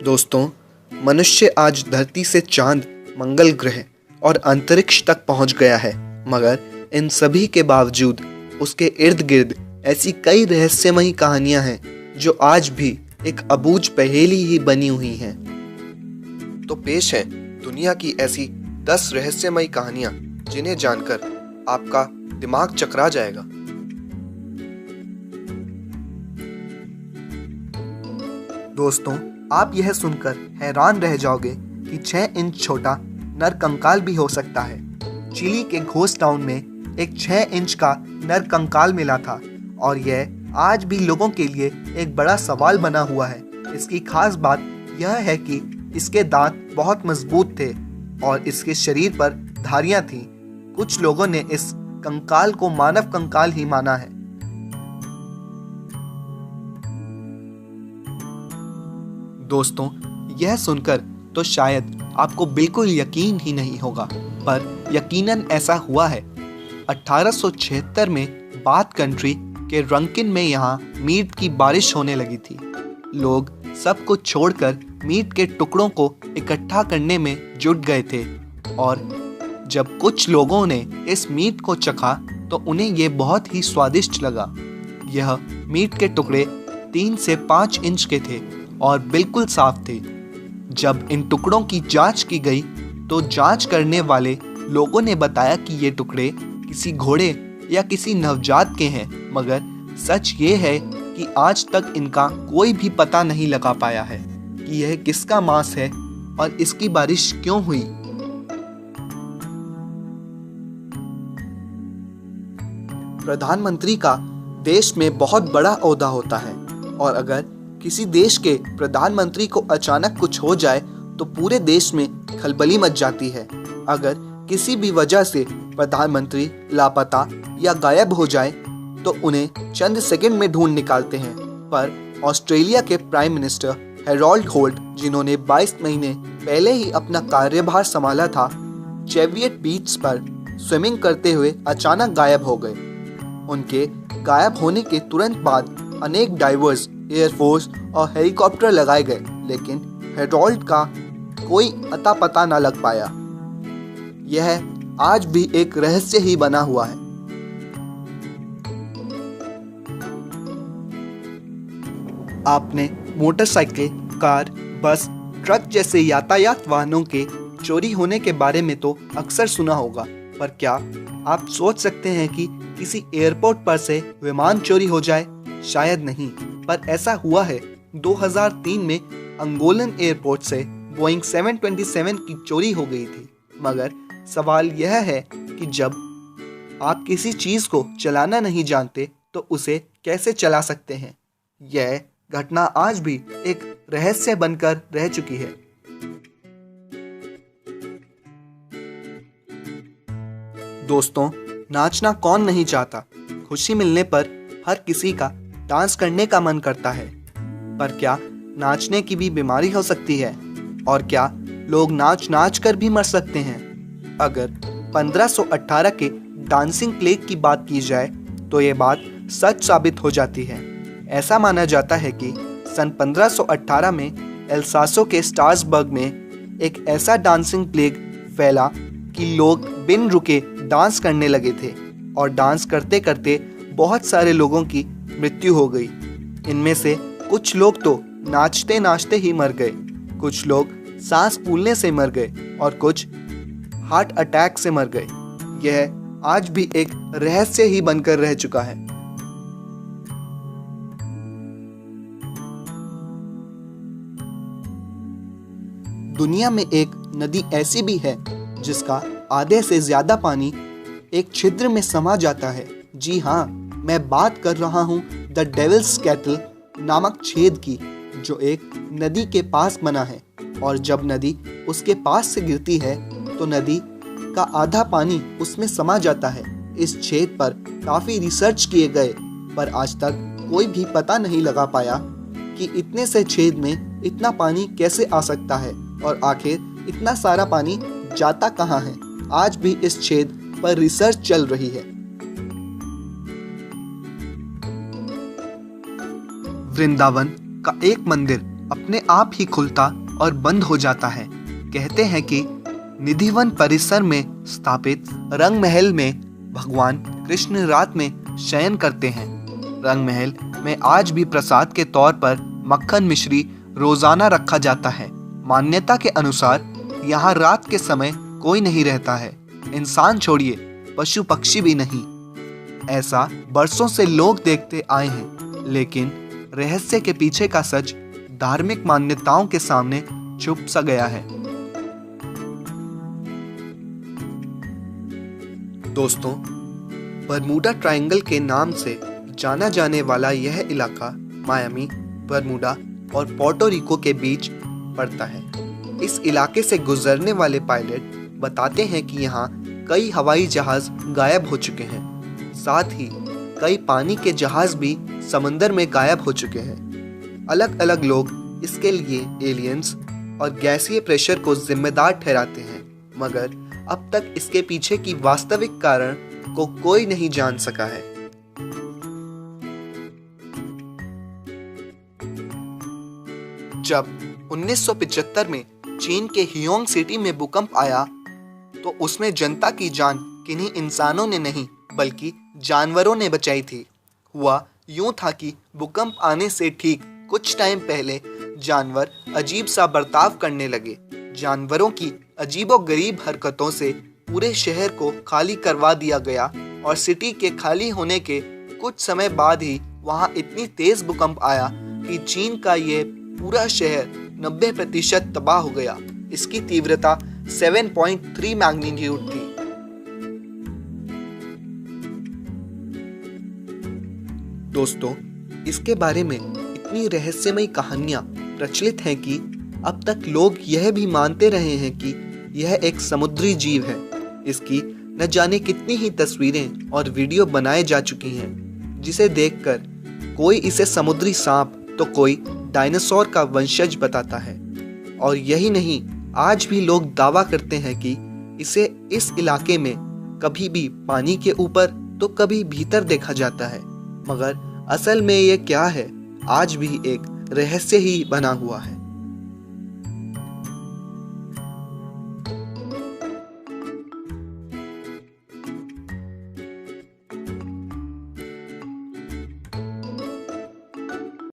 दोस्तों, मनुष्य आज धरती से चांद, मंगल ग्रह और अंतरिक्ष तक पहुंच गया है, मगर इन सभी के बावजूद उसके इर्द गिर्द ऐसी कई रहस्यमयी कहानियां हैं जो आज भी एक अबूझ पहेली ही बनी हुई हैं। तो पेश है दुनिया की ऐसी 10 रहस्यमयी कहानियां जिन्हें जानकर आपका दिमाग चकरा जाएगा। दोस्तों, आप यह सुनकर हैरान रह जाओगे कि 6 इंच छोटा नर कंकाल भी हो सकता है। चिली के घोस्ट टाउन में एक 6 इंच का नर कंकाल मिला था और यह आज भी लोगों के लिए एक बड़ा सवाल बना हुआ है। इसकी खास बात यह है कि इसके दांत बहुत मजबूत थे और इसके शरीर पर धारियां थीं। कुछ लोगों ने इस कंकाल को मानव कंकाल ही माना है। दोस्तों, यह सुनकर तो शायद आपको बिल्कुल यकीन ही नहीं होगा, पर यकीनन ऐसा हुआ है। 1876 में बाथ कंट्री के रंकिन में यहाँ मीट की बारिश होने लगी थी। लोग सब कुछ छोड़कर मीट के टुकड़ों को इकट्ठा करने में जुट गए थे और जब कुछ लोगों ने इस मीट को चखा तो उन्हें ये बहुत ही स्वादिष्ट लगा। यह मीट के टुकड़े 3 से 5 इंच के थे और बिल्कुल साफ थे। जब इन टुकड़ों की जांच की गई तो जांच करने वाले लोगों ने बताया कि ये टुकड़े किसी घोड़े या किसी नवजात के हैं, मगर सच ये है कि आज तक इनका कोई भी पता नहीं लगा पाया है कि यह किसका मांस है और इसकी बारिश क्यों हुई। प्रधानमंत्री का देश में बहुत बड़ा ओहदा होता है और अगर किसी देश के प्रधानमंत्री को अचानक कुछ हो जाए तो पूरे देश में खलबली मच जाती है। अगर किसी भी वजह से प्रधानमंत्री लापता या गायब हो जाए तो उन्हें चंद सेकंड में ढूंढ निकालते हैं। पर ऑस्ट्रेलिया के प्राइम मिनिस्टर हैरोल्ड होल्ट, जिन्होंने 22 महीने पहले ही अपना कार्यभार संभाला था, चेवियट बीच पर स्विमिंग करते हुए अचानक गायब हो गए। उनके गायब होने के तुरंत बाद अनेक डाइवर्स, एयरफोर्स और हेलीकॉप्टर लगाए गए, लेकिन हैरोल्ड का कोई अता पता न लग पाया। यह आज भी एक रहस्य ही बना हुआ है। आपने मोटरसाइकिल, कार, बस, ट्रक जैसे यातायात वाहनों के चोरी होने के बारे में तो अक्सर सुना होगा, पर क्या आप सोच सकते हैं कि किसी एयरपोर्ट पर से विमान चोरी हो जाए? शायद नहीं, पर ऐसा हुआ है। 2003 में अंगोलन एयरपोर्ट से बोइंग 727 की चोरी हो गई थी। मगर सवाल यह है कि जब आप किसी चीज़ को चलाना नहीं जानते तो उसे कैसे चला सकते हैं? यह घटना आज भी एक रहस्य बनकर रह चुकी है। दोस्तों, नाचना कौन नहीं चाहता? खुशी मिलने पर हर किसी का डांस करने का मन करता है, पर क्या नाचने की भी बीमारी हो सकती है? और क्या लोग नाच नाच कर भी मर सकते हैं? अगर 1518 के डांसिंग प्लेग की बात की जाए तो ये बात सच साबित हो जाती है। ऐसा माना जाता है कि सन 1518 में एल्सासो के स्ट्रासबर्ग में एक ऐसा डांसिंग प्लेग फैला कि लोग बिन रुके डांस करने लगे थे और डांस करते करते बहुत सारे लोगों की मृत्यु हो गई। इनमें से कुछ लोग तो नाचते नाचते ही मर गए, कुछ लोग सांस फूलने से मर गए और कुछ हार्ट अटैक से मर गए। यह आज भी एक रहस्य ही बनकर रह चुका है। दुनिया में एक नदी ऐसी भी है जिसका आधे से ज्यादा पानी एक छिद्र में समा जाता है। जी हाँ, मैं बात कर रहा हूँ द डेविल्स कैटल नामक छेद की, जो एक नदी के पास बना है और जब नदी उसके पास से गिरती है तो नदी का आधा पानी उसमें समा जाता है। इस छेद पर काफ़ी रिसर्च किए गए, पर आज तक कोई भी पता नहीं लगा पाया कि इतने से छेद में इतना पानी कैसे आ सकता है और आखिर इतना सारा पानी जाता कहाँ है। आज भी इस छेद पर रिसर्च चल रही है। वृंदावन का एक मंदिर अपने आप ही खुलता और बंद हो जाता है। कहते हैं कि निधिवन परिसर में स्थापित रंग महल में भगवान कृष्ण रात में शयन करते हैं। रंग महल में आज भी प्रसाद के तौर पर मक्खन मिश्री रोजाना रखा जाता है। मान्यता के अनुसार यहाँ रात के समय कोई नहीं रहता है, इंसान छोड़िए पशु पक्षी भी नहीं। ऐसा बरसों से लोग देखते आए हैं, लेकिन रहस्य के पीछे का सच धार्मिक मान्यताओं के सामने छुप सा गया है। दोस्तों, बरमूडा ट्रायंगल के नाम से जाना जाने वाला यह इलाका मायामी, बरमूडा और पोर्टो रिको के बीच पड़ता है। इस इलाके से गुजरने वाले पायलट बताते हैं कि यहाँ कई हवाई जहाज गायब हो चुके हैं। साथ ही कई पानी के जहाज भी समंदर में गायब हो चुके हैं। अलग अलग लोग इसके लिए एलियंस और गैसीय प्रेशर को जिम्मेदार ठहराते हैं, मगर अब तक इसके पीछे की वास्तविक कारण को कोई नहीं जान सका है। जब 1975 में चीन के हियोंग सिटी में भूकंप आया तो उसमें जनता की जान किन्हीं इंसानों ने नहीं बल्कि जानवरों ने बचाई थी। हुआ यूं था कि भूकंप आने से ठीक कुछ टाइम पहले जानवर अजीब सा बर्ताव करने लगे। जानवरों की अजीबोगरीब हरकतों से पूरे शहर को खाली करवा दिया गया और सिटी के खाली होने के कुछ समय बाद ही वहां इतनी तेज भूकंप आया कि चीन का ये पूरा शहर 90% तबाह हो गया। इसकी तीव्रता 7.3 मैग्नीट्यूड थी। दोस्तों, इसके बारे में इतनी रहस्यमयी कहानियां प्रचलित हैं कि अब तक लोग यह भी मानते रहे हैं कि यह एक समुद्री जीव है। इसकी न जाने कितनी ही तस्वीरें और वीडियो बनाए जा चुकी हैं, जिसे देखकर कोई इसे समुद्री सांप तो कोई डायनासोर का वंशज बताता है। और यही नहीं, आज भी लोग दावा करते हैं कि इसे इस इलाके में कभी भी पानी के ऊपर तो कभी भीतर देखा जाता है, मगर असल में ये क्या है आज भी एक रहस्य ही बना हुआ है।